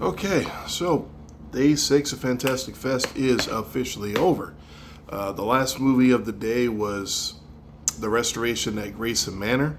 Okay, so day 6 of Fantastic Fest is officially over. The last movie of the day was the restoration at Grayson Manor.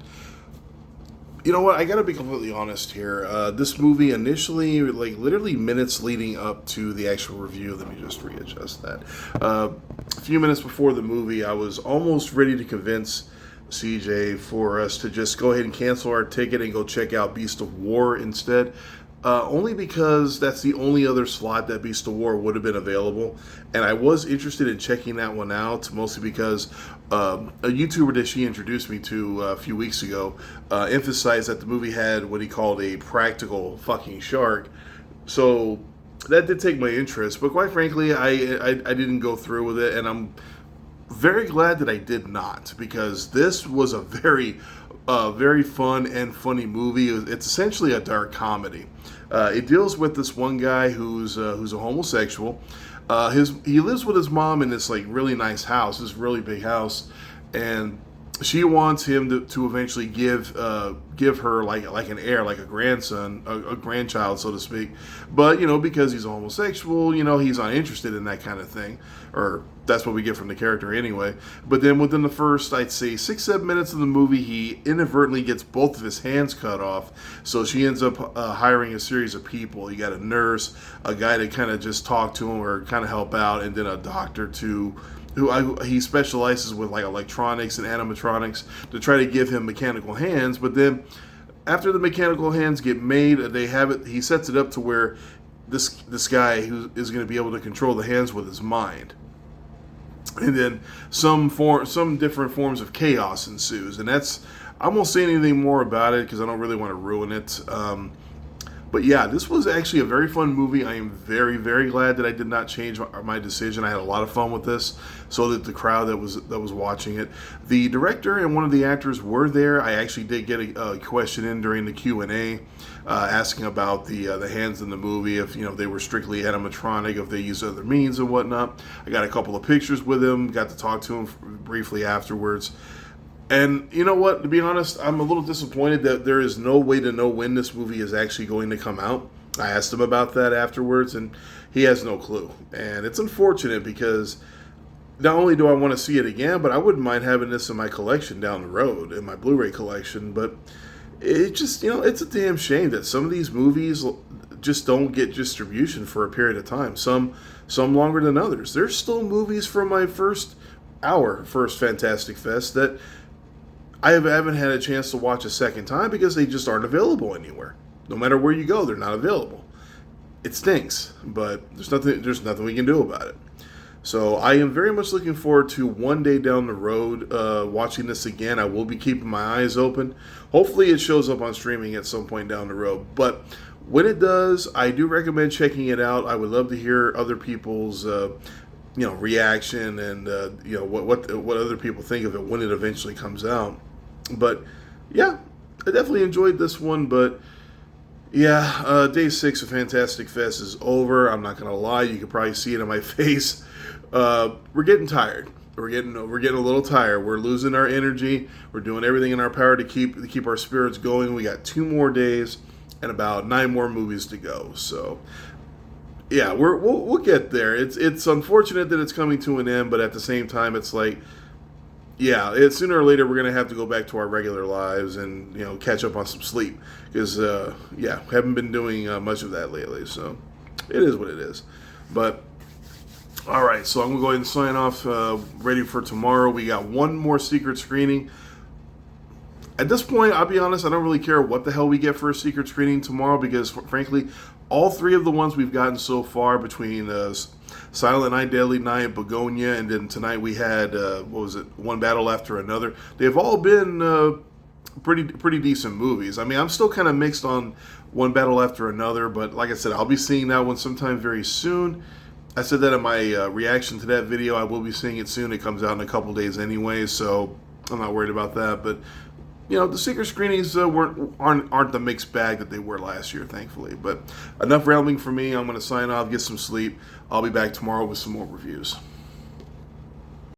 You know what? I gotta be completely honest here. This movie initially, like literally minutes leading up to the actual review, let me just readjust that. A few minutes before the movie, I was almost ready to convince CJ for us to just go ahead and cancel our ticket and go check out Beast of War instead. Only because that's the only other slot that Beast of War would have been available. And I was interested in checking that one out, mostly because a YouTuber that she introduced me to a few weeks ago emphasized that the movie had what he called a practical fucking shark. So that did take my interest, but quite frankly, I didn't go through with it, and I'm very glad that I did not, because this was a very fun and funny movie. It's essentially a dark comedy. It deals with this one guy who's a homosexual. He lives with his mom in this like really nice house, this really big house, and she wants him to eventually give her like an heir, like a grandson, a grandchild, so to speak. But because he's a homosexual, he's not interested in that kind of thing, or that's what we get from the character anyway. But then within the first, I'd say 6-7 minutes of the movie, he inadvertently gets both of his hands cut off. So she ends up hiring a series of people. You got a nurse, a guy to kind of just talk to him or kind of help out, and then a doctor he specializes with like electronics and animatronics to try to give him mechanical hands. But then after the mechanical hands get made, he sets it up to where this guy who is going to be able to control the hands with his mind. And then some different forms of chaos ensues, and I won't say anything more about it because I don't really want to ruin it. But yeah, this was actually a very fun movie. I am very, very glad that I did not change my decision. I had a lot of fun with this, so that the crowd that was watching it, the director and one of the actors were there. I actually did get a question in during the Q&A, asking about the hands in the movie, if they were strictly animatronic, if they used other means and whatnot. I got a couple of pictures with him, got to talk to him briefly afterwards. And you know what? To be honest, I'm a little disappointed that there is no way to know when this movie is actually going to come out. I asked him about that afterwards, and he has no clue. And it's unfortunate because not only do I want to see it again, but I wouldn't mind having this in my collection down the road, in my Blu-ray collection. But it just, it's a damn shame that some of these movies just don't get distribution for a period of time. Some longer than others. There's still movies from my first Fantastic Fest that I haven't had a chance to watch a second time because they just aren't available anywhere. No matter where you go, they're not available. It stinks, but there's nothing we can do about it. So I am very much looking forward to one day down the road watching this again. I will be keeping my eyes open. Hopefully it shows up on streaming at some point down the road. But when it does, I do recommend checking it out. I would love to hear other people's reaction and what other people think of it when it eventually comes out. But yeah, I definitely enjoyed this one. But yeah, day 6 of Fantastic Fest is over. I'm not gonna lie, you can probably see it in my face. We're getting tired. We're getting a little tired. We're losing our energy. We're doing everything in our power to keep our spirits going. We got 2 more days and about 9 more movies to go. So yeah, we'll get there. It's unfortunate that it's coming to an end, but at the same time, it's like, yeah, sooner or later we're gonna have to go back to our regular lives and catch up on some sleep because haven't been doing much of that lately. So it is what it is. But all right, so I'm gonna go ahead and sign off. Ready for tomorrow. We got one more secret screening. At this point, I'll be honest, I don't really care what the hell we get for a secret screening tomorrow because, frankly, all 3 of the ones we've gotten so far between Silent Night, Deadly Night, Begonia, and then tonight we had, One Battle After Another. They've all been pretty decent movies. I mean, I'm still kind of mixed on One Battle After Another, but like I said, I'll be seeing that one sometime very soon. I said that in my reaction to that video. I will be seeing it soon. It comes out in a couple days anyway, so I'm not worried about that. But the secret screenings aren't the mixed bag that they were last year, thankfully. But enough rambling for me. I'm going to sign off, get some sleep. I'll be back tomorrow with some more reviews.